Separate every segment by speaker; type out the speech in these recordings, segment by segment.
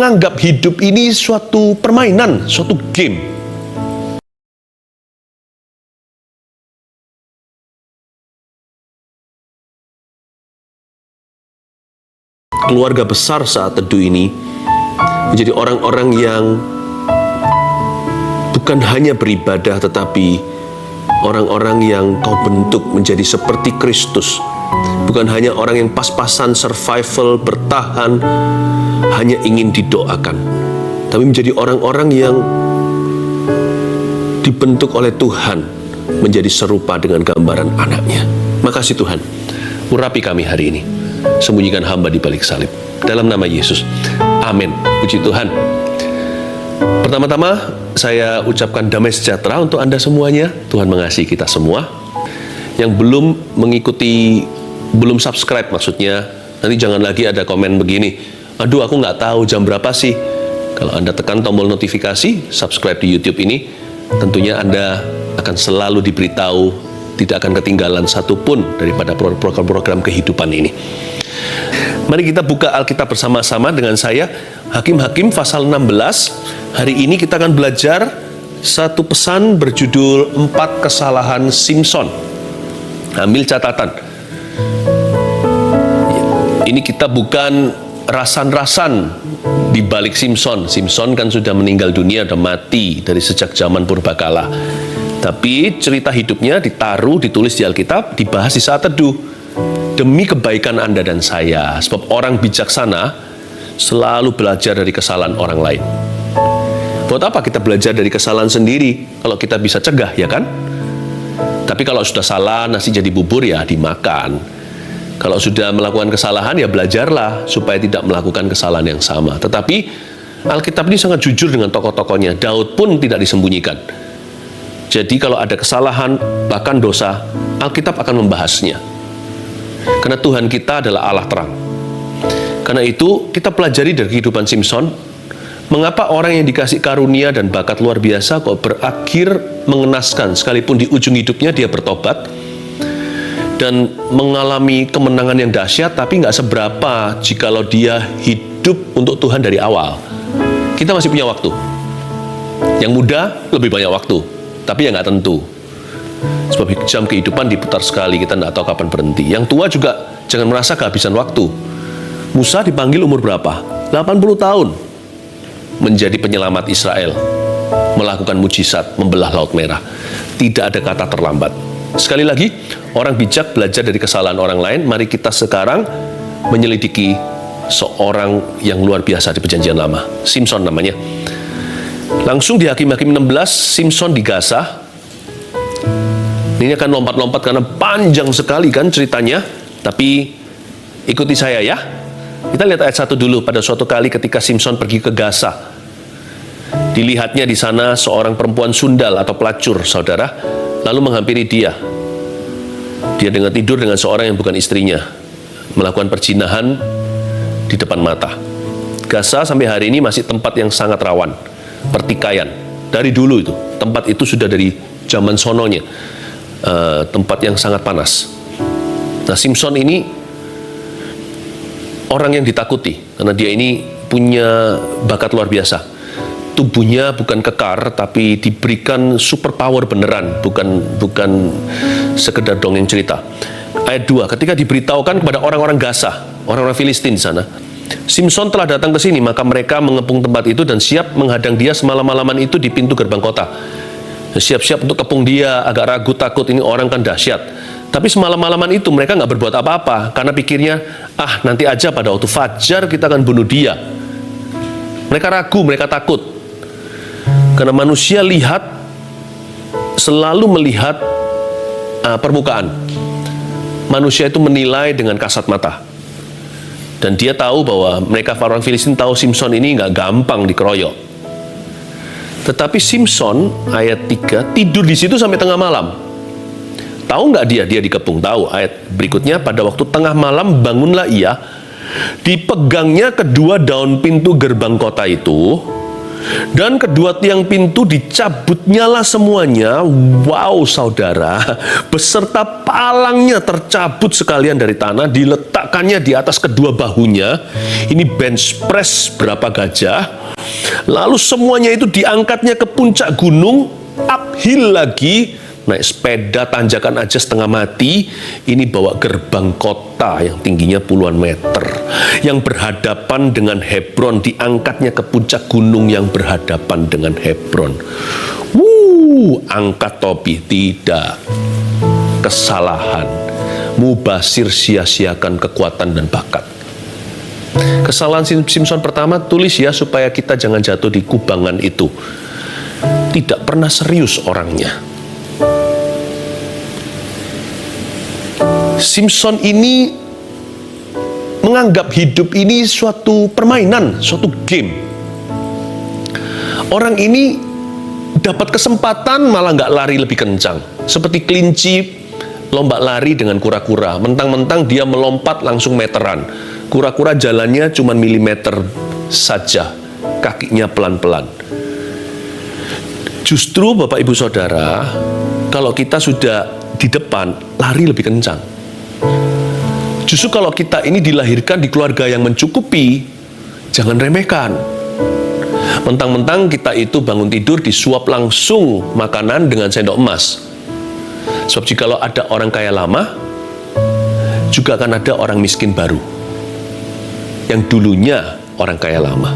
Speaker 1: menganggap hidup ini suatu permainan, suatu game. Keluarga besar saat teduh ini menjadi orang-orang yang bukan hanya beribadah, tetapi orang-orang yang kau bentuk menjadi seperti Kristus. Bukan hanya orang yang pas-pasan survival, bertahan, hanya ingin didoakan, tapi menjadi orang-orang yang dibentuk oleh Tuhan menjadi serupa dengan gambaran anaknya. Makasih Tuhan, urapi kami hari ini. Sembunyikan hamba di balik salib. Dalam nama Yesus. Amin. Puji Tuhan. Pertama-tama saya ucapkan damai sejahtera untuk Anda semuanya. Tuhan mengasihi kita semua. Yang belum mengikuti, belum subscribe maksudnya, nanti jangan lagi ada komen begini, aduh aku nggak tahu jam berapa sih. Kalau Anda tekan tombol notifikasi, subscribe di YouTube ini, tentunya Anda akan selalu diberitahu, tidak akan ketinggalan satupun daripada program-program kehidupan ini. Mari kita buka Alkitab bersama-sama dengan saya, Hakim-Hakim pasal 16. Hari ini kita akan belajar satu pesan berjudul 4 kesalahan Simson. Ambil catatan. Ini kita bukan rasan-rasan di balik Simson. Simson kan sudah meninggal dunia, sudah mati dari sejak zaman purbakala. Tapi cerita hidupnya ditaruh, ditulis di Alkitab, dibahas di saat teduh. Demi kebaikan Anda dan saya. Sebab orang bijaksana selalu belajar dari kesalahan orang lain. Buat apa kita belajar dari kesalahan sendiri kalau kita bisa cegah, ya kan? Tapi kalau sudah salah, nasi jadi bubur ya dimakan. Kalau sudah melakukan kesalahan ya belajarlah supaya tidak melakukan kesalahan yang sama. Tetapi Alkitab ini sangat jujur dengan tokoh-tokohnya. Daud pun tidak disembunyikan. Jadi kalau ada kesalahan, bahkan dosa, Alkitab akan membahasnya. Karena Tuhan kita adalah Allah terang. Karena itu kita pelajari dari kehidupan Simson, mengapa orang yang dikasih karunia dan bakat luar biasa kok berakhir mengenaskan, sekalipun di ujung hidupnya dia bertobat dan mengalami kemenangan yang dahsyat, tapi nggak seberapa jikalau dia hidup untuk Tuhan dari awal. Kita masih punya waktu. Yang muda lebih banyak waktu, tapi ya nggak tentu. Sebab jam kehidupan diputar sekali, kita tidak tahu kapan berhenti. Yang tua juga jangan merasa kehabisan waktu. Musa dipanggil umur berapa? 80 tahun. Menjadi penyelamat Israel. Melakukan mujizat, membelah Laut Merah. Tidak ada kata terlambat. Sekali lagi, orang bijak belajar dari kesalahan orang lain. Mari kita sekarang menyelidiki seorang yang luar biasa di Perjanjian Lama. Simson namanya. Langsung di Hakim-Hakim 16, Simson digasah. Ini akan lompat-lompat karena panjang sekali kan ceritanya. Tapi ikuti saya ya. Kita lihat ayat 1 dulu. Pada suatu kali ketika Simson pergi ke Gaza, dilihatnya di sana seorang perempuan sundal atau pelacur, saudara, lalu menghampiri dia. Dia tidur dengan seorang yang bukan istrinya, melakukan perzinahan di depan mata. Gaza sampai hari ini masih tempat yang sangat rawan pertikaian. Dari dulu itu, tempat itu sudah dari zaman sononya. Tempat yang sangat panas. Nah, Simson ini orang yang ditakuti karena dia ini punya bakat luar biasa. Tubuhnya bukan kekar, tapi diberikan super power beneran, bukan sekedar dongeng cerita. Ayat 2, ketika diberitahukan kepada orang-orang Gaza, orang-orang Filistin di sana, Simson telah datang ke sini, maka mereka mengepung tempat itu dan siap menghadang dia semalam-malaman itu di pintu gerbang kota. Siap-siap untuk kepung dia, agak ragu takut, ini orang kan dahsyat. Tapi semalam-malaman itu mereka nggak berbuat apa-apa, karena pikirnya, nanti aja pada waktu fajar kita akan bunuh dia. Mereka ragu, mereka takut. Karena manusia selalu melihat permukaan. Manusia itu menilai dengan kasat mata. Dan dia tahu bahwa mereka orang Filistin tahu Simson ini nggak gampang dikeroyok. Tetapi Simson, ayat 3, tidur di situ sampai tengah malam. Tahu nggak dia dikepung? Tahu. Ayat berikutnya, pada waktu tengah malam bangunlah ia, dipegangnya kedua daun pintu gerbang kota itu, Dan kedua tiang pintu dicabutnyalah semuanya. Wow saudara, beserta palangnya tercabut sekalian dari tanah, diletakkannya di atas kedua bahunya. Ini bench press berapa gajah. Lalu semuanya itu diangkatnya ke puncak gunung, uphill lagi, naik sepeda tanjakan aja setengah mati. Ini bawa gerbang kota yang tingginya puluhan meter, yang berhadapan dengan Hebron, diangkatnya ke puncak gunung yang berhadapan dengan Hebron. Angkat topi, tidak. Kesalahan. Mubasir sia-siakan kekuatan dan bakat. Kesalahan Simson pertama, tulis ya supaya kita jangan jatuh di kubangan itu. Tidak pernah serius orangnya. Simson ini menganggap hidup ini suatu permainan, suatu game. Orang ini dapat kesempatan malah nggak lari lebih kencang. Seperti kelinci lomba lari dengan kura-kura. Mentang-mentang dia melompat langsung meteran. Kura-kura jalannya cuma milimeter saja, kakinya pelan-pelan. Justru Bapak Ibu Saudara, kalau kita sudah di depan, lari lebih kencang. Justru kalau kita ini dilahirkan di keluarga yang mencukupi, jangan remehkan. Mentang-mentang kita itu bangun tidur disuap langsung makanan dengan sendok emas. Sebab jikalau ada orang kaya lama, juga akan ada orang miskin baru. Yang dulunya orang kaya lama.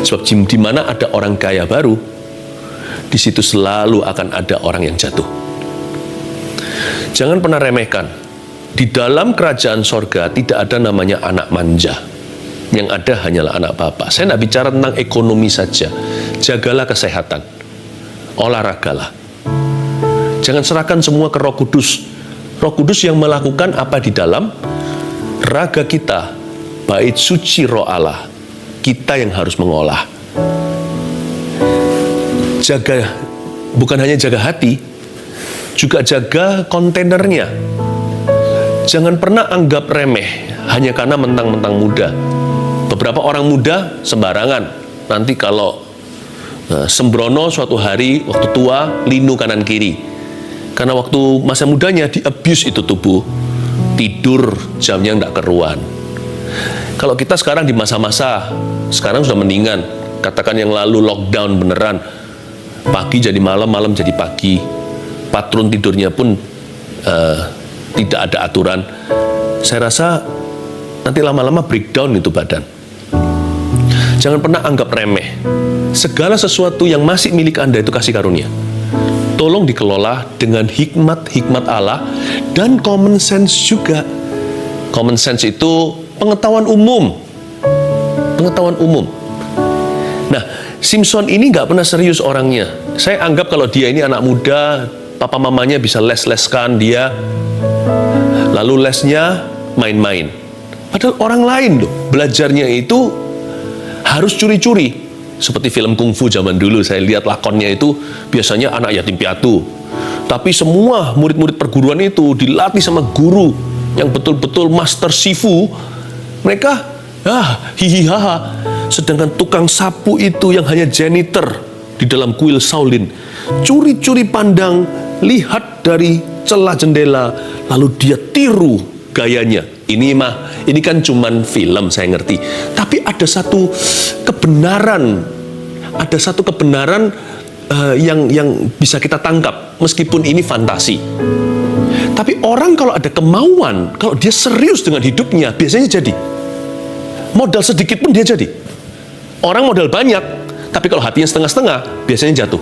Speaker 1: Sebab di mana ada orang kaya baru, di situ selalu akan ada orang yang jatuh. Jangan pernah remehkan. Di dalam kerajaan sorga tidak ada namanya anak manja. Yang ada hanyalah anak bapa. Saya tidak bicara tentang ekonomi saja. Jagalah kesehatan. Olahragalah. Jangan serahkan semua ke Roh Kudus. Roh Kudus yang melakukan apa di dalam raga kita. Bait suci Roh Allah, kita yang harus mengolah. Jaga, bukan hanya jaga hati, juga jaga kontainernya. Jangan pernah anggap remeh hanya karena mentang-mentang muda. Beberapa orang muda sembarangan. Nanti kalau sembrono suatu hari, waktu tua, linu kanan kiri. Karena waktu masa mudanya di-abuse itu tubuh. Tidur jamnya nggak keruan. Kalau kita sekarang di masa-masa, sekarang sudah mendingan. Katakan yang lalu lockdown beneran. Pagi jadi malam, malam jadi pagi. Patron tidurnya pun tidak ada aturan. Saya rasa nanti lama-lama breakdown itu badan. Jangan pernah anggap remeh. Segala sesuatu yang masih milik Anda itu kasih karunia. Tolong dikelola dengan hikmat Allah dan common sense juga. Common sense itu pengetahuan umum. Pengetahuan umum. Nah, Simson ini nggak pernah serius orangnya. Saya anggap kalau dia ini anak muda, papa mamanya bisa les-leskan dia. Lalu lesnya main-main. Padahal orang lain loh, belajarnya itu harus curi-curi. Seperti film kungfu zaman dulu, saya lihat lakonnya itu biasanya anak yatim piatu. Tapi semua murid-murid perguruan itu dilatih sama guru yang betul-betul master sifu. Mereka hihihaha. Sedangkan tukang sapu itu yang hanya janitor di dalam kuil Shaolin, curi-curi pandang, lihat dari celah jendela, lalu dia tiru gayanya. Ini kan cuman film, saya ngerti. Tapi ada satu kebenaran, yang bisa kita tangkap, meskipun ini fantasi. Tapi orang kalau ada kemauan, kalau dia serius dengan hidupnya, biasanya jadi. Modal sedikit pun dia jadi. Orang modal banyak, tapi kalau hatinya setengah-setengah, biasanya jatuh.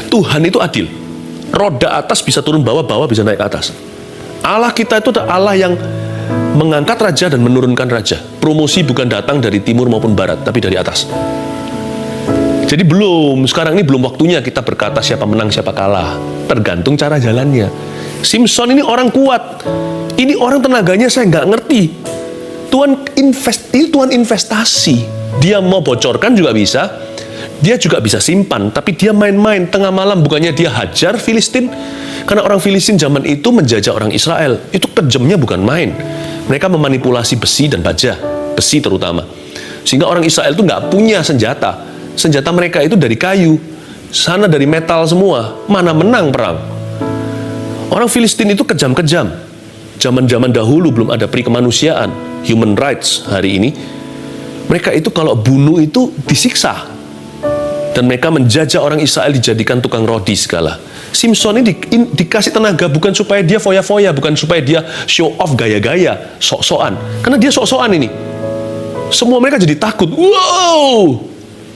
Speaker 1: Tuhan itu adil. Roda atas bisa turun bawah, bawah bisa naik ke atas. Allah kita itu Allah yang mengangkat raja dan menurunkan raja. Promosi bukan datang dari timur maupun barat, tapi dari atas. Jadi sekarang ini belum waktunya kita berkata siapa menang, siapa kalah. Tergantung cara jalannya. Simson ini orang kuat. Ini orang tenaganya saya nggak ngerti. Tuhan investasi. Dia mau bocorkan juga bisa. Dia juga bisa simpan. Tapi dia main-main. Tengah malam bukannya dia hajar Filistin. Karena orang Filistin zaman itu menjajah orang Israel. Itu kejamnya bukan main. Mereka memanipulasi besi dan baja. Besi terutama. Sehingga orang Israel itu nggak punya senjata. Senjata mereka itu dari kayu, sana dari metal semua. Mana menang perang? Orang Filistin itu kejam-kejam. Zaman-zaman dahulu belum ada peri kemanusiaan, human rights hari ini. Mereka itu kalau bunuh itu disiksa. Dan mereka menjajah orang Israel, dijadikan tukang rodi segala. Simson ini dikasih tenaga bukan supaya dia foya-foya, bukan supaya dia show off gaya-gaya, sok-sokan. Karena dia sok-sokan ini. Semua mereka jadi takut. Wow!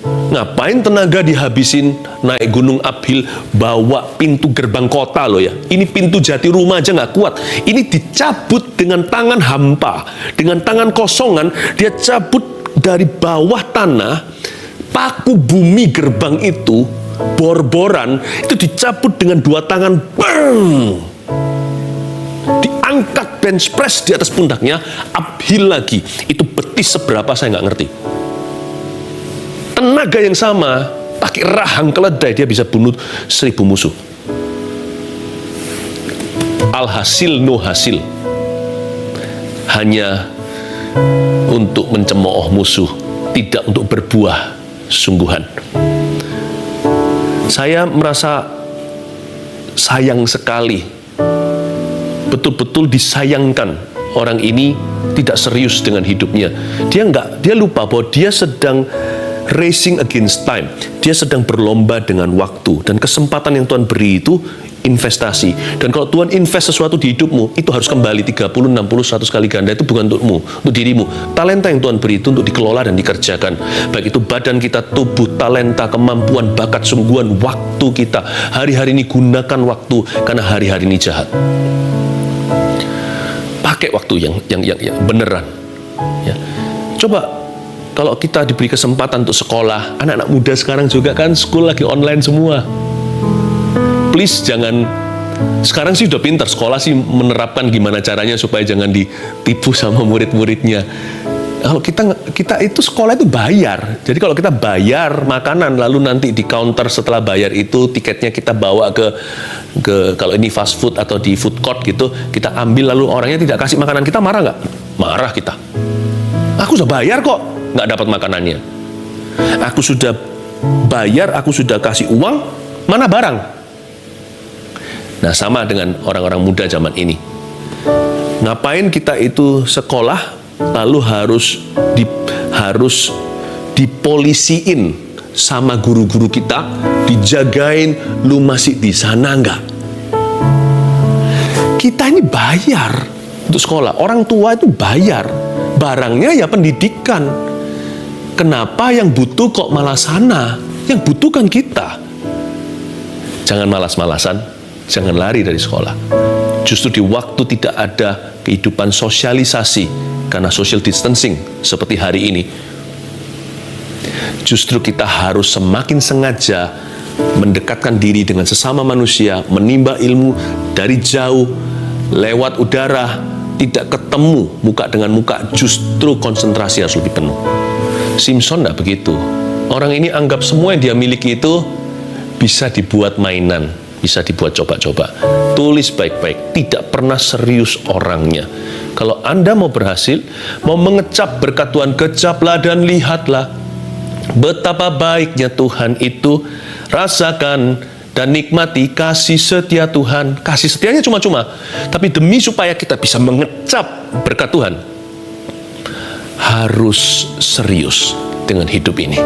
Speaker 1: Ngapain tenaga dihabisin naik gunung uphill, bawa pintu gerbang kota loh ya. Ini pintu jati rumah aja nggak kuat. Ini dicabut dengan tangan hampa, dengan tangan kosongan, dia cabut dari bawah tanah, paku bumi gerbang itu, bor-boran, itu dicabut dengan dua tangan, bang! Diangkat bench press di atas pundaknya, uphill lagi. Itu betis seberapa saya nggak ngerti. Tenaga yang sama, pakai rahang keledai, dia bisa bunuh 1000 musuh. Alhasil no hasil. Hanya untuk mencemooh musuh, tidak untuk berbuah sungguhan. Saya merasa sayang sekali, betul-betul disayangkan orang ini tidak serius dengan hidupnya. Dia lupa bahwa dia sedang racing against time. Dia sedang berlomba dengan waktu, dan kesempatan yang Tuhan beri itu investasi. Dan kalau Tuhan invest sesuatu di hidupmu, itu harus kembali 30, 60, 100 kali ganda. Itu bukan untukmu, untuk dirimu. Talenta yang Tuhan beri itu untuk dikelola dan dikerjakan. Baik itu badan kita, tubuh, talenta, kemampuan, bakat, sungguhan, waktu kita. Hari-hari ini gunakan waktu, karena hari-hari ini jahat. Pakai waktu yang beneran. Ya. Coba kalau kita diberi kesempatan untuk sekolah, anak-anak muda sekarang juga kan school lagi online semua. Please jangan, sekarang sih udah pintar, sekolah sih menerapkan gimana caranya supaya jangan ditipu sama murid-muridnya. Kalau kita itu sekolah itu bayar. Jadi kalau kita bayar makanan, lalu nanti di counter setelah bayar itu tiketnya kita bawa ke kalau ini fast food atau di food court gitu, kita ambil lalu orangnya tidak kasih makanan, kita marah nggak? Marah kita. Aku sudah bayar kok, nggak dapat makanannya. Aku sudah bayar, aku sudah kasih uang, mana barang? Nah, sama dengan orang-orang muda zaman ini. Ngapain kita itu sekolah, lalu harus dipolisiin sama guru-guru kita, dijagain, lu masih di sana nggak? Kita ini bayar untuk sekolah, orang tua itu bayar, barangnya ya pendidikan. Kenapa yang butuh kok malah sana? Yang butuh kan kita. Jangan malas-malasan, jangan lari dari sekolah. Justru di waktu tidak ada kehidupan sosialisasi karena social distancing seperti hari ini, justru kita harus semakin sengaja mendekatkan diri dengan sesama manusia, menimba ilmu dari jauh, lewat udara, tidak ketemu muka dengan muka, justru konsentrasi harus lebih penuh. Simson tidak begitu. Orang ini anggap semua yang dia miliki itu bisa dibuat mainan, bisa dibuat coba-coba. Tulis baik-baik, tidak pernah serius orangnya. Kalau Anda mau berhasil, mau mengecap berkat Tuhan, kecaplah dan lihatlah betapa baiknya Tuhan itu. Rasakan dan nikmati kasih setia Tuhan. Kasih setianya cuma-cuma, tapi demi supaya kita bisa mengecap berkat Tuhan, harus serius dengan hidup ini.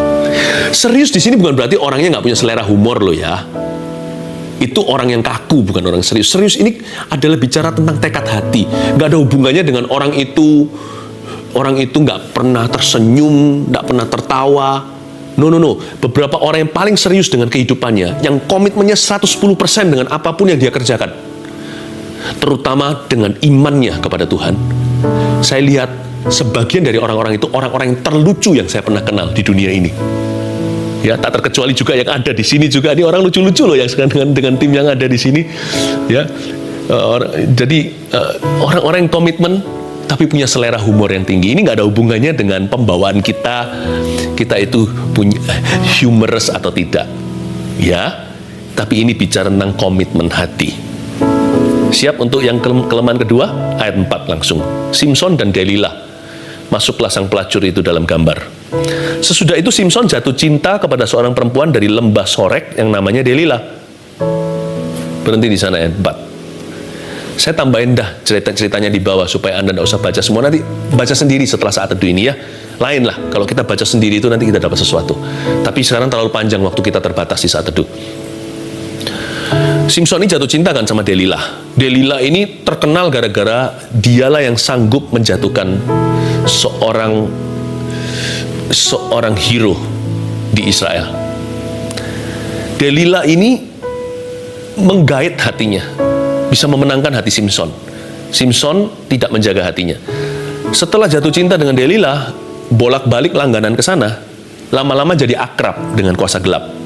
Speaker 1: Serius di sini bukan berarti orangnya nggak punya selera humor loh ya. Itu orang yang kaku, bukan orang serius. Serius ini adalah bicara tentang tekad hati. Nggak ada hubungannya dengan orang itu nggak pernah tersenyum, nggak pernah tertawa. No. Beberapa orang yang paling serius dengan kehidupannya, yang komitmennya 110% dengan apapun yang dia kerjakan, terutama dengan imannya kepada Tuhan. Saya lihat sebagian dari orang-orang itu orang-orang yang terlucu yang saya pernah kenal di dunia ini. Ya, tak terkecuali juga yang ada di sini juga. Ini orang lucu-lucu loh yang sekarang dengan tim yang ada di sini. Ya, jadi orang-orang yang komitmen tapi punya selera humor yang tinggi. Ini nggak ada hubungannya dengan pembawaan kita itu punya humorous atau tidak. Ya, tapi ini bicara tentang komitmen hati. Siap untuk yang kelemahan kedua? Ayat 4 langsung. Simson dan Delilah. Masuklah sang pelacur itu dalam gambar. Sesudah itu Simson jatuh cinta kepada seorang perempuan dari lembah Sorek yang namanya Delilah. Berhenti di sana ayat 4. Saya tambahin dah cerita-ceritanya di bawah supaya Anda tidak usah baca semua, nanti baca sendiri setelah saat teduh ini ya. Lain lah, kalau kita baca sendiri itu nanti kita dapat sesuatu. Tapi sekarang terlalu panjang waktu kita terbatas di saat teduh. Simson ini jatuh cinta kan sama Delilah. Delilah ini terkenal gara-gara dialah yang sanggup menjatuhkan seorang hero di Israel. Delilah ini menggait hatinya, bisa memenangkan hati Simson. Simson tidak menjaga hatinya. Setelah jatuh cinta dengan Delilah, bolak-balik langganan ke sana, lama-lama jadi akrab dengan kuasa gelap.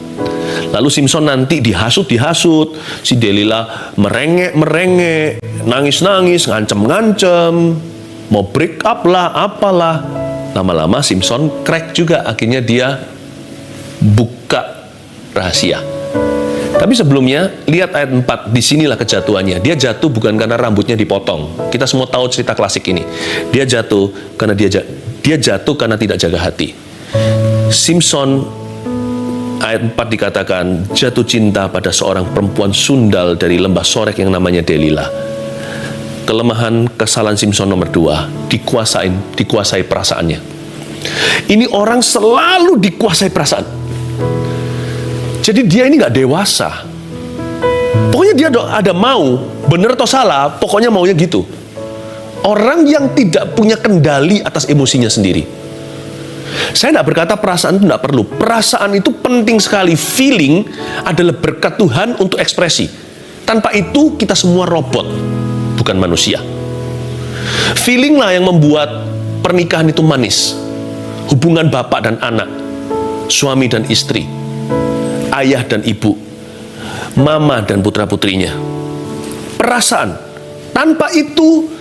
Speaker 1: Lalu Simson nanti dihasut, si Delilah merengek, nangis-nangis, ngancem-ngancem, mau break up lah, apalah. Lama-lama Simson crack juga, akhirnya dia buka rahasia. Tapi sebelumnya, lihat ayat 4, disinilah kejatuhannya. Dia jatuh bukan karena rambutnya dipotong. Kita semua tahu cerita klasik ini. Dia jatuh karena dia jatuh karena tidak jaga hati. Simson ayat 4 dikatakan jatuh cinta pada seorang perempuan sundal dari lembah Sorek yang namanya Delilah. Kelemahan kesalahan Simson nomor 2, dikuasai perasaannya. Ini orang selalu dikuasai perasaan. Jadi dia ini gak dewasa. Pokoknya dia ada mau, benar atau salah, pokoknya maunya gitu. Orang yang tidak punya kendali atas emosinya sendiri. Saya tidak berkata perasaan itu tidak perlu. Perasaan itu penting sekali. Feeling adalah berkat Tuhan untuk ekspresi. Tanpa itu kita semua robot, bukan manusia. Feeling lah yang membuat pernikahan itu manis. Hubungan bapak dan anak, suami dan istri, ayah dan ibu, mama dan putra-putrinya. Perasaan. Tanpa itu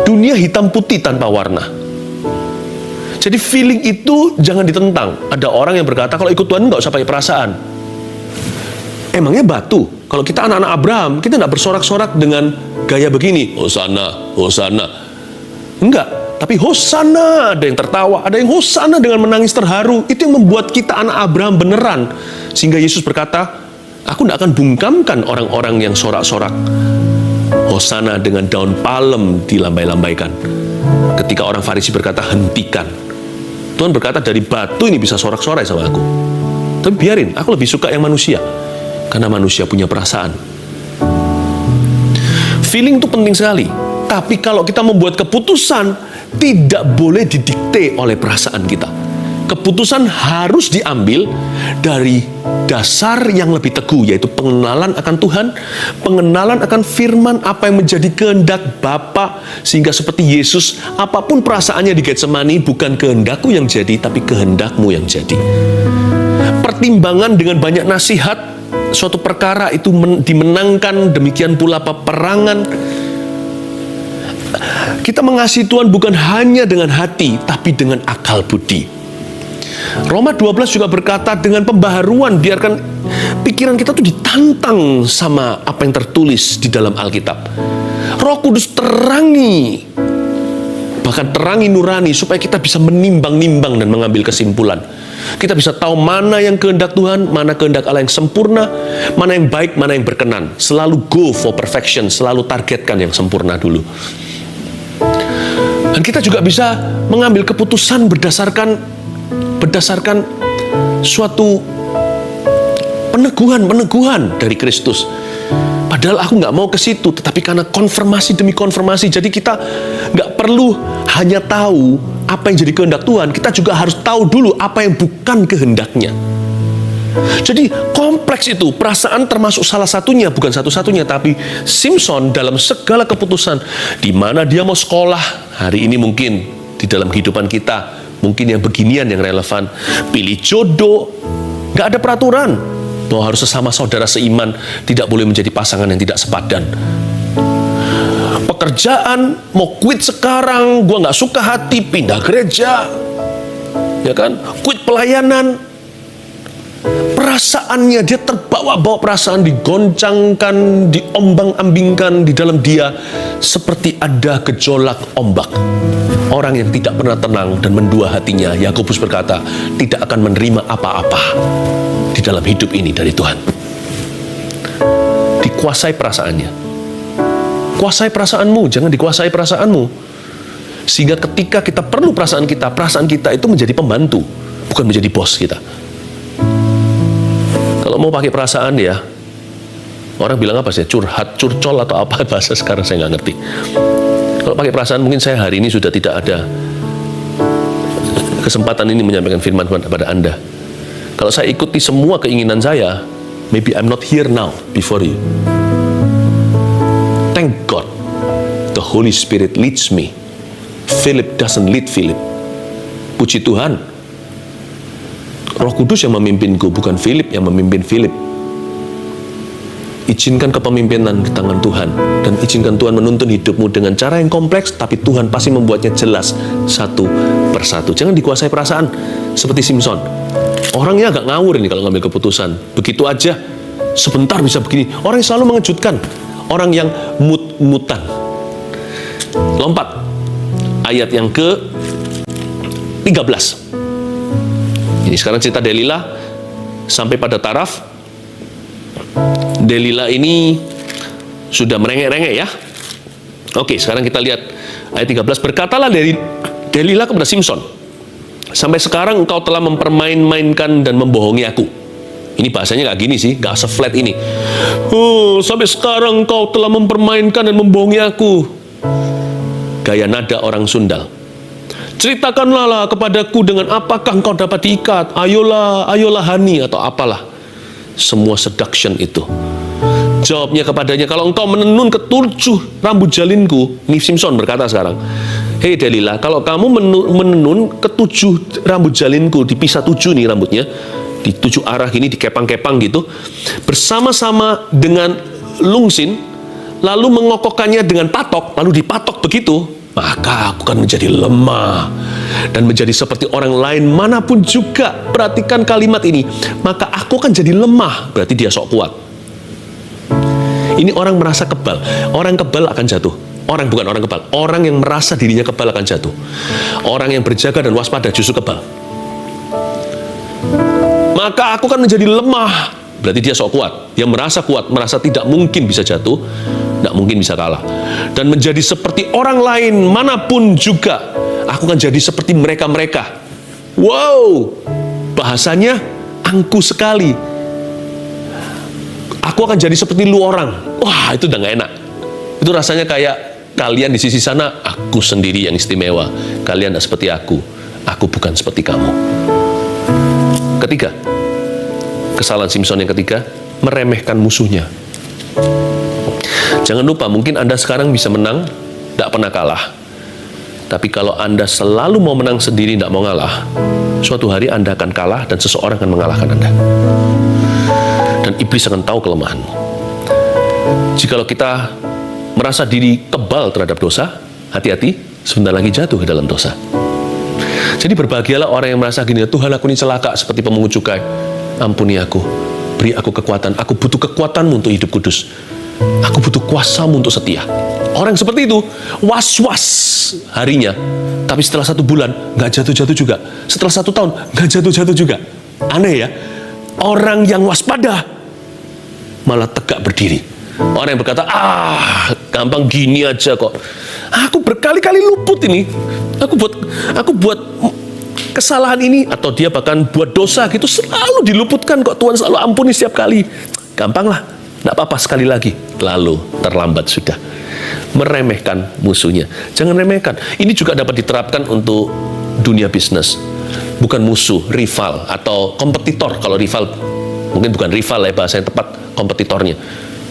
Speaker 1: dunia hitam putih tanpa warna. Jadi feeling itu jangan ditentang. Ada orang yang berkata kalau ikut Tuhan nggak usah pakai perasaan. Emangnya batu? Kalau kita anak-anak Abraham, kita nggak bersorak-sorak dengan gaya begini, Hosana, Hosana. Enggak. Tapi Hosana, ada yang tertawa, ada yang Hosana dengan menangis terharu. Itu yang membuat kita anak Abraham beneran. Sehingga Yesus berkata, aku tidak akan bungkamkan orang-orang yang sorak-sorak Hosana dengan daun palem dilambai-lambaikan. Ketika orang Farisi berkata, hentikan. Tuhan berkata dari batu ini bisa sorak-sorai sama aku. Tapi biarin, aku lebih suka yang manusia. Karena manusia punya perasaan. Feeling itu penting sekali. Tapi kalau kita membuat keputusan, tidak boleh didikte oleh perasaan kita. Keputusan harus diambil dari dasar yang lebih teguh, yaitu pengenalan akan Tuhan, pengenalan akan firman, apa yang menjadi kehendak Bapa, sehingga seperti Yesus, apapun perasaannya di Getsemani, bukan kehendakku yang jadi, tapi kehendakmu yang jadi. Pertimbangan dengan banyak nasihat, suatu perkara itu dimenangkan, demikian pula peperangan. Kita mengasihi Tuhan bukan hanya dengan hati, tapi dengan akal budi. Roma 12 juga berkata dengan pembaharuan, biarkan pikiran kita tuh ditantang sama apa yang tertulis di dalam Alkitab. Roh Kudus terangi, bahkan terangi nurani supaya kita bisa menimbang-nimbang dan mengambil kesimpulan. Kita bisa tahu mana yang kehendak Tuhan, mana kehendak Allah yang sempurna, mana yang baik, mana yang berkenan. Selalu go for perfection, selalu targetkan yang sempurna dulu. Dan kita juga bisa mengambil keputusan berdasarkan suatu peneguhan dari Kristus. Padahal aku nggak mau ke situ, tetapi karena konfirmasi demi konfirmasi, jadi kita nggak perlu hanya tahu apa yang jadi kehendak Tuhan, kita juga harus tahu dulu apa yang bukan kehendaknya. Jadi kompleks itu, perasaan termasuk salah satunya, bukan satu-satunya, tapi Simson dalam segala keputusan, di mana dia mau sekolah, hari ini mungkin di dalam kehidupan kita, mungkin yang beginian yang relevan, pilih jodoh, nggak ada peraturan bahwa harus sesama saudara seiman, tidak boleh menjadi pasangan yang tidak sepadan. Pekerjaan, mau quit sekarang, gue nggak suka hati, pindah gereja, ya kan, quit pelayanan. perasaannya, dia terbawa-bawa perasaan, digoncangkan, diombang-ambingkan di dalam dia seperti ada gejolak ombak. Orang yang tidak pernah tenang dan mendua hatinya, Yakobus berkata, tidak akan menerima apa-apa di dalam hidup ini dari Tuhan. Dikuasai perasaannya. Kuasai perasaanmu, jangan dikuasai perasaanmu. Sehingga ketika kita perlu perasaan kita itu menjadi pembantu, bukan menjadi bos kita. Kalau mau pakai perasaan ya, orang bilang apa sih? Curhat, curcol atau apa bahasa sekarang saya nggak ngerti. Kalau pakai perasaan mungkin saya hari ini sudah tidak ada kesempatan ini menyampaikan firman kepada Anda. Kalau saya ikuti semua keinginan saya, maybe I'm not here now before you. Thank God, the Holy Spirit leads me. Philip doesn't lead Philip. Puji Tuhan, Roh Kudus yang memimpinku, bukan Philip yang memimpin Philip. Izinkan kepemimpinan di tangan Tuhan, dan izinkan Tuhan menuntun hidupmu dengan cara yang kompleks, tapi Tuhan pasti membuatnya jelas satu persatu. Jangan dikuasai perasaan seperti Simson. Orangnya agak ngawur ini kalau ngambil keputusan. Begitu aja, sebentar bisa begini. Orang yang selalu mengejutkan, orang yang mut-mutan. Lompat ayat yang ke-13. Ini sekarang cerita Delila sampai pada taraf Delila ini sudah merengek-rengek ya. Oke, sekarang kita lihat ayat 13. Berkatalah Delila kepada Simson, sampai sekarang engkau telah mempermain-mainkan dan membohongi aku. Ini bahasanya nggak gini sih, nggak se-flat ini. Oh, sampai sekarang engkau telah mempermainkan dan membohongi aku. Gaya nada orang Sundal. Ceritakanlah kepadaku dengan apakah engkau dapat diikat. Ayolah, ayolah Hani, atau apalah. Semua seduction itu. Jawabnya kepadanya, kalau engkau menenun ke-7 rambut jalinku. Ini Simson berkata sekarang, hei Delila, kalau kamu menenun ke-7 rambut jalinku, dipisah 7 nih rambutnya, di 7 arah gini, dikepang-kepang gitu, bersama-sama dengan lungsin, lalu mengokokkannya dengan patok, lalu dipatok begitu, maka aku akan menjadi lemah dan menjadi seperti orang lain manapun juga. Perhatikan kalimat ini, maka aku akan jadi lemah, berarti dia sok kuat. Ini orang merasa kebal. Orang kebal akan jatuh. Bukan orang kebal, orang yang merasa dirinya kebal akan jatuh. Orang yang berjaga dan waspada justru kebal. Maka aku akan menjadi lemah, berarti dia sok kuat. Dia merasa kuat, merasa tidak mungkin bisa jatuh, tidak mungkin bisa kalah. Dan menjadi seperti orang lain manapun juga. Aku akan jadi seperti mereka-mereka. Wow, bahasanya angku sekali. Aku akan jadi seperti lu orang. Wah, itu udah gak enak. Itu rasanya kayak kalian di sisi sana, aku sendiri yang istimewa. Kalian tidak seperti aku bukan seperti kamu. Ketiga, kesalahan Simson yang ketiga, meremehkan musuhnya. Jangan lupa, mungkin Anda sekarang bisa menang, tidak pernah kalah. Tapi kalau Anda selalu mau menang sendiri, tidak mau ngalah, suatu hari Anda akan kalah dan seseorang akan mengalahkan Anda. Dan iblis akan tahu kelemahanmu. Jikalau kita merasa diri kebal terhadap dosa, hati-hati, sebentar lagi jatuh ke dalam dosa. Jadi berbahagialah orang yang merasa gini, Tuhan aku ini celaka seperti pemungut cukai. Ampuni aku, beri aku kekuatan. Aku butuh kekuatanmu untuk hidup kudus. Aku butuh kuasamu untuk setia. Orang seperti itu, was-was harinya. Tapi setelah 1 bulan, nggak jatuh-jatuh juga. Setelah 1 tahun, nggak jatuh-jatuh juga. Aneh ya? Orang yang waspada malah tegak berdiri. Orang yang berkata, gampang gini aja kok. Aku berkali-kali luput ini. Aku buat kesalahan ini, atau dia bahkan buat dosa gitu, selalu diluputkan kok. Tuhan selalu ampuni setiap kali. Gampang lah, nggak apa-apa, sekali lagi. Lalu terlambat sudah. Meremehkan musuhnya. Jangan remehkan. Ini juga dapat diterapkan untuk dunia bisnis. Bukan musuh, rival atau kompetitor. Kalau rival, mungkin bukan rival ya bahasa yang tepat, kompetitornya.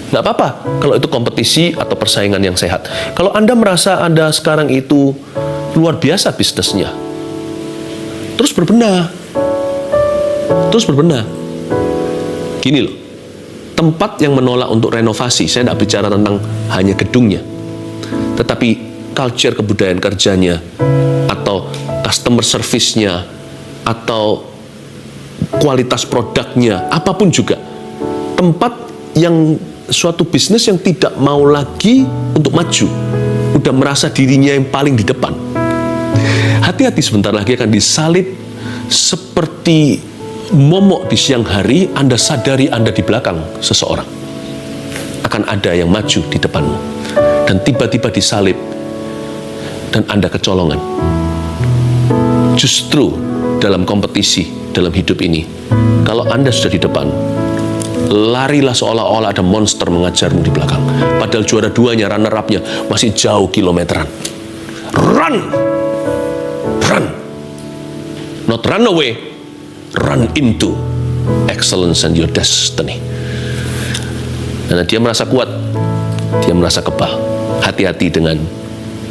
Speaker 1: Nggak apa-apa kalau itu kompetisi atau persaingan yang sehat. Kalau Anda merasa Anda sekarang itu luar biasa bisnisnya, terus berbenah. Gini loh, tempat yang menolak untuk renovasi, saya tidak bicara tentang hanya gedungnya, tetapi culture kebudayaan kerjanya, atau customer service-nya, atau kualitas produknya, apapun juga. Tempat yang suatu bisnis yang tidak mau lagi untuk maju, udah merasa dirinya yang paling di depan. Hati-hati, sebentar lagi akan disalib seperti momok di siang hari. Anda sadari Anda di belakang seseorang, akan ada yang maju di depanmu, dan tiba-tiba disalib, dan Anda kecolongan. Justru dalam kompetisi dalam hidup ini, kalau Anda sudah di depan, larilah seolah-olah ada monster mengajarmu di belakang. Padahal juara duanya, runner-up-nya masih jauh kilometeran. Run! Run! Not run away, run into excellence and your destiny. Karena dia merasa kuat, dia merasa kebal. Hati-hati dengan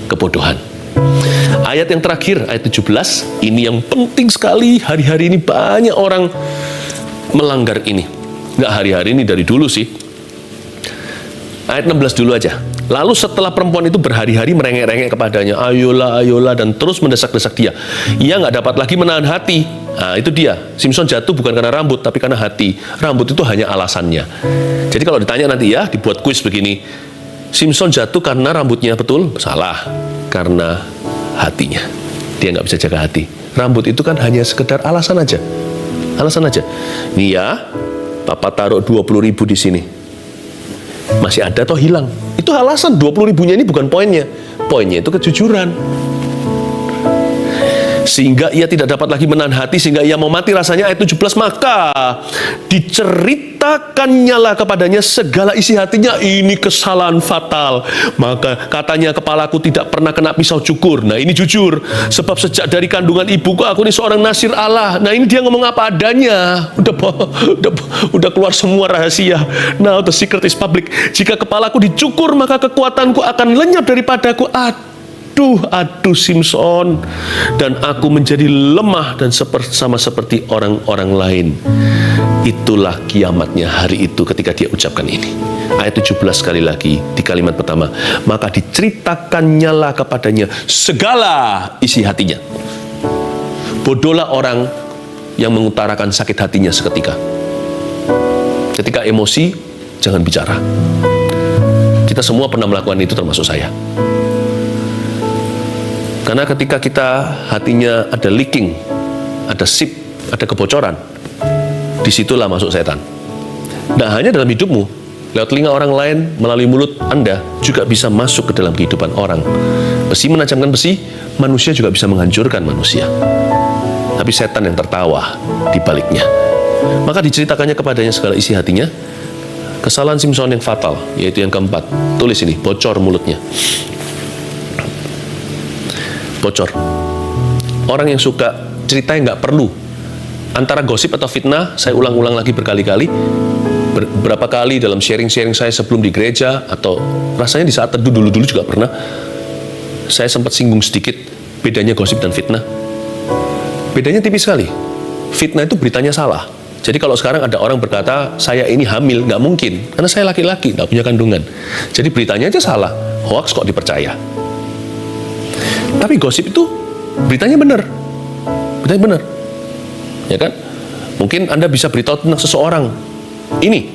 Speaker 1: kebodohan. Ayat yang terakhir, ayat 17, ini yang penting sekali. Hari-hari ini banyak orang melanggar ini. Nggak hari-hari ini, dari dulu sih. Ayat 16 dulu aja. Lalu setelah perempuan itu berhari-hari merengek-rengek kepadanya, ayolah, ayolah, dan terus mendesak-desak dia. Ia nggak dapat lagi menahan hati. Nah, itu dia. Simson jatuh bukan karena rambut, tapi karena hati. Rambut itu hanya alasannya. Jadi kalau ditanya nanti ya, dibuat kuis begini, Simson jatuh karena rambutnya, betul? Salah. Karena hatinya. Dia nggak bisa jaga hati. Rambut itu kan hanya sekedar alasan aja. Alasan aja. Nih ya, Papa taruh 20.000 di sini. Masih ada atau hilang? Itu alasan. 20.000-nya ini bukan poinnya. Poinnya itu kejujuran. Sehingga ia tidak dapat lagi menahan hati, sehingga ia mau mati rasanya. Ayat 17, maka diceritakannya lah kepadanya segala isi hatinya. Ini kesalahan fatal. Maka katanya, kepalaku tidak pernah kena pisau cukur. Nah, ini jujur. Sebab sejak dari kandungan ibuku, aku ini seorang nasir Allah. Nah, ini dia ngomong apa adanya. Udah keluar semua rahasia. Now the secret is public. Jika kepalaku dicukur, maka kekuatanku akan lenyap daripadaku. Aduh Simson, dan aku menjadi lemah dan sama seperti orang-orang lain. Itulah kiamatnya hari itu ketika dia ucapkan ini. Ayat 17 sekali lagi di kalimat pertama, maka diceritakannya lah kepadanya segala isi hatinya. Bodohlah orang yang mengutarakan sakit hatinya seketika. Ketika emosi, jangan bicara. Kita semua pernah melakukan itu, termasuk saya. Karena ketika kita hatinya ada leaking, ada sip, ada kebocoran, disitulah masuk setan. Nah, hanya dalam hidupmu, lewat telinga orang lain, melalui mulut Anda, juga bisa masuk ke dalam kehidupan orang. Besi menajamkan besi, manusia juga bisa menghancurkan manusia. Tapi setan yang tertawa di baliknya. Maka diceritakannya kepadanya segala isi hatinya. Kesalahan Simson yang fatal, yaitu yang keempat. Tulis ini, bocor mulutnya. Bocor. Orang yang suka cerita yang nggak perlu, antara gosip atau fitnah, saya ulang-ulang lagi berkali-kali. Berapa kali dalam sharing-sharing saya sebelum di gereja, atau rasanya di saat teduh dulu-dulu juga pernah, saya sempat singgung sedikit bedanya gosip dan fitnah. Bedanya tipis sekali. Fitnah itu beritanya salah. Jadi kalau sekarang ada orang berkata, saya ini hamil, nggak mungkin, karena saya laki-laki, nggak punya kandungan. Jadi beritanya aja salah, hoax kok dipercaya. Tapi gosip itu beritanya benar, ya kan? Mungkin Anda bisa beritahu tentang seseorang ini,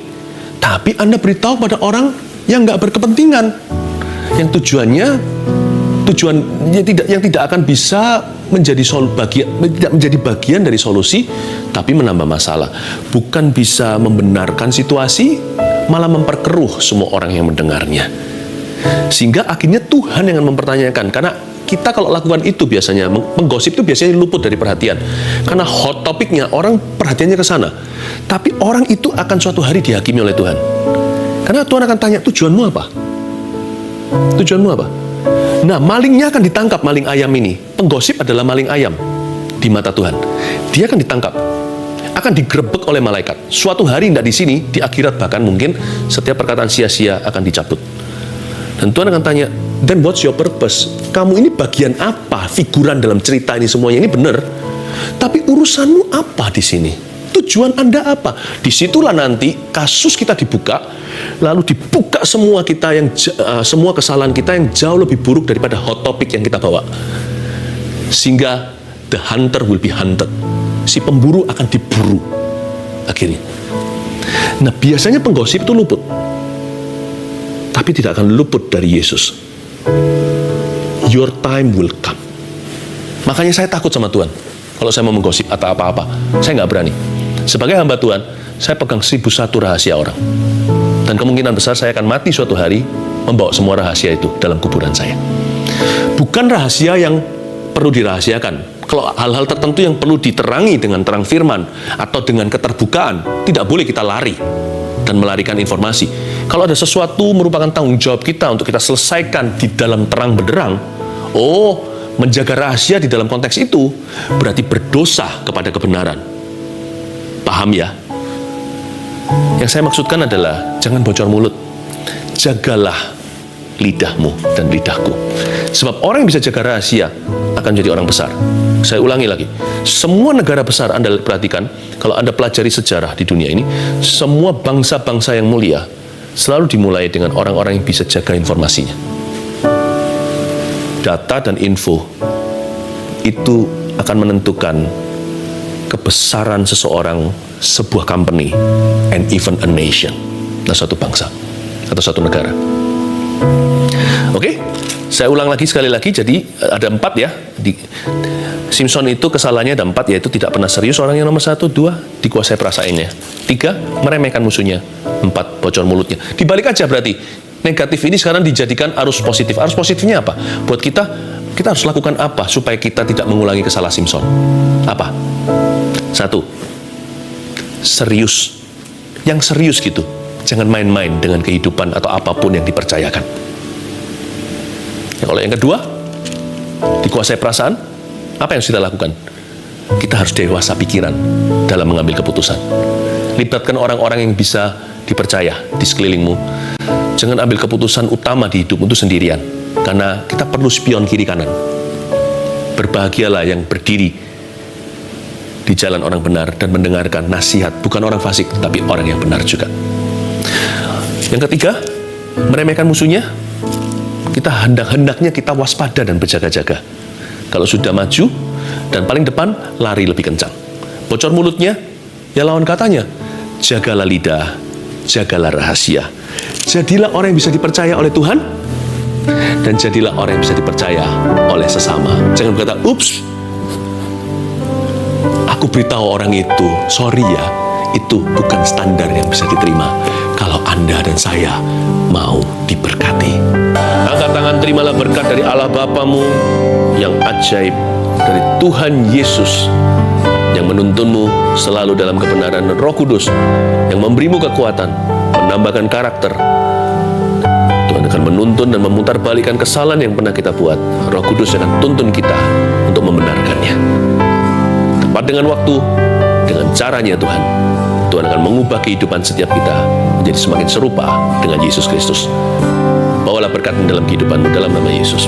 Speaker 1: tapi Anda beritahu pada orang yang nggak berkepentingan, yang tujuan yang tidak akan bisa menjadi tidak menjadi bagian dari solusi, tapi menambah masalah. Bukan bisa membenarkan situasi, malah memperkeruh semua orang yang mendengarnya. Sehingga akhirnya Tuhan yang mempertanyakan, karena kita kalau lakukan itu biasanya, menggosip itu biasanya luput dari perhatian. Karena hot topiknya, orang perhatiannya ke sana. Tapi orang itu akan suatu hari dihakimi oleh Tuhan. Karena Tuhan akan tanya, tujuanmu apa? Tujuanmu apa? Nah, malingnya akan ditangkap, maling ayam ini. Penggosip adalah maling ayam di mata Tuhan. Dia akan ditangkap, akan digerebek oleh malaikat. Suatu hari tidak di sini, di akhirat bahkan mungkin setiap perkataan sia-sia akan dicabut. Dan Tuhan akan tanya, then what's your purpose? Kamu ini bagian apa? Figuran dalam cerita ini semuanya ini benar. Tapi urusanmu apa di sini? Tujuan Anda apa? Disitulah nanti kasus kita dibuka, lalu dibuka semua kita semua kesalahan kita yang jauh lebih buruk daripada hot topic yang kita bawa. Sehingga the hunter will be hunted. si pemburu akan diburu akhirnya. Nah, biasanya penggosip itu luput, tapi tidak akan luput dari Yesus. Your time will come. Makanya saya takut sama Tuhan. Kalau saya mau menggosip atau apa-apa, saya nggak berani. Sebagai hamba Tuhan, saya pegang 1001 rahasia orang. Dan kemungkinan besar saya akan mati suatu hari membawa semua rahasia itu dalam kuburan saya. Bukan rahasia yang perlu dirahasiakan. Kalau hal-hal tertentu yang perlu diterangi dengan terang firman atau dengan keterbukaan, tidak boleh kita lari dan melarikan informasi. Kalau ada sesuatu merupakan tanggung jawab kita untuk kita selesaikan di dalam terang benderang, menjaga rahasia di dalam konteks itu berarti berdosa kepada kebenaran. Paham ya? Yang saya maksudkan adalah jangan bocor mulut. Jagalah lidahmu dan lidahku. Sebab orang yang bisa jaga rahasia akan jadi orang besar. Saya ulangi lagi. Semua negara besar Anda perhatikan, kalau Anda pelajari sejarah di dunia ini, semua bangsa-bangsa yang mulia selalu dimulai dengan orang-orang yang bisa jaga informasinya. Data dan info itu akan menentukan kebesaran seseorang, sebuah company, and even a nation. Nah, suatu bangsa atau suatu negara. Oke, saya ulang lagi sekali lagi. Jadi ada 4 ya. Simpson itu kesalahannya ada 4, yaitu tidak pernah serius orang yang nomor 1, 2, dikuasai perasaannya, 3, meremehkan musuhnya, 4, bocor mulutnya. Dibalik aja berarti. Negatif ini sekarang dijadikan arus positif. Arus positifnya apa? Buat kita harus lakukan apa supaya kita tidak mengulangi kesalahan Simpson? Apa? 1, serius. Yang serius gitu. Jangan main-main dengan kehidupan atau apapun yang dipercayakan. Ya, kalau yang kedua, dikuasai perasaan, apa yang harus kita lakukan? Kita harus dewasa pikiran dalam mengambil keputusan. Libatkan orang-orang yang bisa dipercaya di sekelilingmu. Jangan ambil keputusan utama di hidupmu itu sendirian, karena kita perlu spion kiri kanan. Berbahagialah yang berdiri di jalan orang benar dan mendengarkan nasihat, bukan orang fasik, tapi orang yang benar juga. Yang ketiga, meremehkan musuhnya. Kita hendaknya kita waspada dan berjaga-jaga. Kalau sudah maju dan paling depan, lari lebih kencang. Bocor mulutnya, ya lawan katanya. Jagalah lidah, jagalah rahasia. Jadilah orang yang bisa dipercaya oleh Tuhan, dan jadilah orang yang bisa dipercaya oleh sesama. Jangan berkata, ups, aku beritahu orang itu, sorry ya, itu bukan standar yang bisa diterima. Kalau Anda dan saya mau diberkati. Angkat tangan, terimalah berkat dari Allah Bapamu yang ajaib, dari Tuhan Yesus yang menuntunmu selalu dalam kebenaran, dan Roh Kudus yang memberimu kekuatan, menambahkan karakter. Tuhan akan menuntun dan memutarbalikkan kesalahan yang pernah kita buat. Roh Kudus akan tuntun kita untuk membenarkannya. Tepat dengan waktu, dengan caranya Tuhan akan mengubah kehidupan setiap kita menjadi semakin serupa dengan Yesus Kristus. Bawalah berkat dalam kehidupanmu dalam nama Yesus.